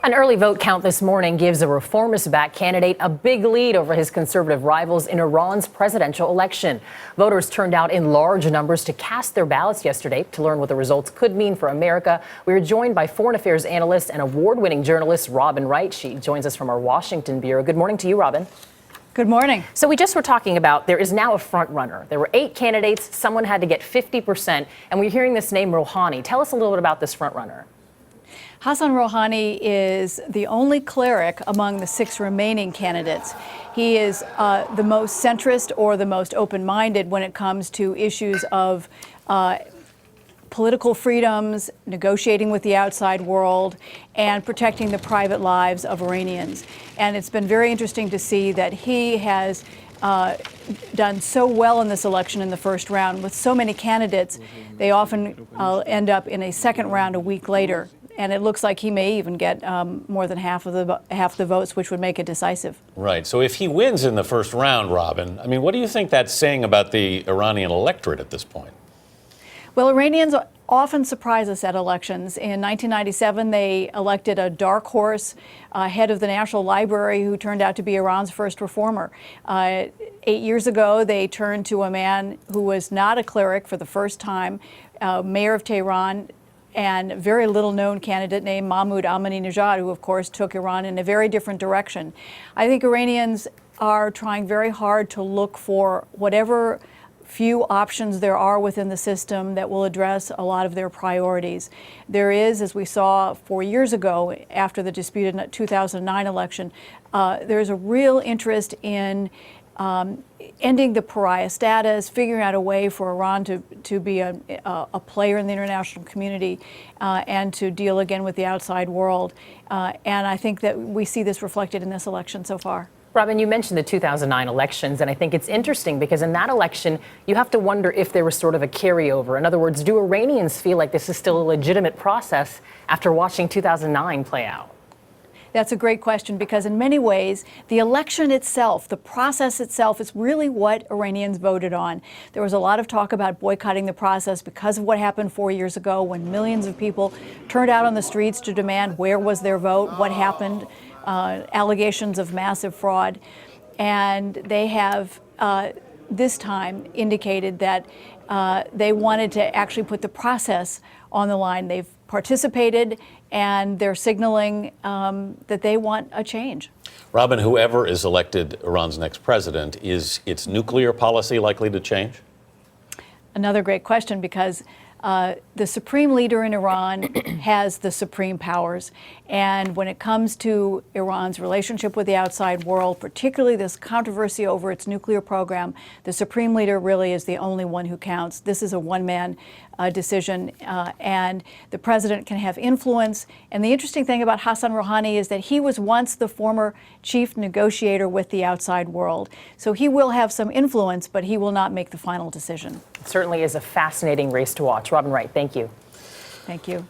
An early vote count this morning gives a reformist-backed candidate a big lead over his conservative rivals in Iran's presidential election. Voters turned out in large numbers to cast their ballots yesterday. To learn what the results could mean for America, we are joined by foreign affairs analyst and award-winning journalist Robin Wright. She joins us from our Washington bureau. Good morning to you, Robin. Good morning. So we just were talking about there is now a front runner. There were 8 candidates. Someone had to get 50%. And we're hearing this name Rouhani. Tell us a little bit about this front runner. Hassan Rouhani is the only cleric among the 6 remaining candidates. He is the most centrist or the most open-minded when it comes to issues of political freedoms, negotiating with the outside world, and protecting the private lives of Iranians. And it's been very interesting to see that he has done so well in this election in the first round. With so many candidates, they often end up in a second round a week later. And it looks like he may even get more than half the votes, which would make it decisive. Right. So if he wins in the first round, Robin, I mean, what do you think that's saying about the Iranian electorate at this point? Well, Iranians often surprise us at elections. In 1997, they elected a dark horse head of the National Library who turned out to be Iran's first reformer. 8 years ago, they turned to a man who was not a cleric for the first time, mayor of Tehran, and a very little-known candidate named Mahmoud Ahmadinejad, who, of course, took Iran in a very different direction. I think Iranians are trying very hard to look for whatever few options there are within the system that will address a lot of their priorities. There is, as we saw 4 years ago after the disputed 2009 election, there's a real interest in ending the pariah status, figuring out a way for Iran to be a player in the international community and to deal again with the outside world. And I think that we see this reflected in this election so far. Robin, you mentioned the 2009 elections, and I think it's interesting because in that election, you have to wonder if there was sort of a carryover. In other words, do Iranians feel like this is still a legitimate process after watching 2009 play out? That's a great question because in many ways, the election itself, the process itself is really what Iranians voted on. There was a lot of talk about boycotting the process because of what happened 4 years ago when millions of people turned out on the streets to demand where was their vote, what happened, allegations of massive fraud. And they have this time indicated that they wanted to actually put the process on the line. They've participated, and they're signaling that they want a change. Robin, whoever is elected Iran's next president, is its nuclear policy likely to change? Another great question, because the supreme leader in Iran has the supreme powers. And when it comes to Iran's relationship with the outside world, particularly this controversy over its nuclear program, the supreme leader really is the only one who counts. This is a one-man decision, and the president can have influence. And the interesting thing about Hassan Rouhani is that he was once the former chief negotiator with the outside world. So he will have some influence, but he will not make the final decision. It certainly is a fascinating race to watch. Robin Wright, thank you. Thank you.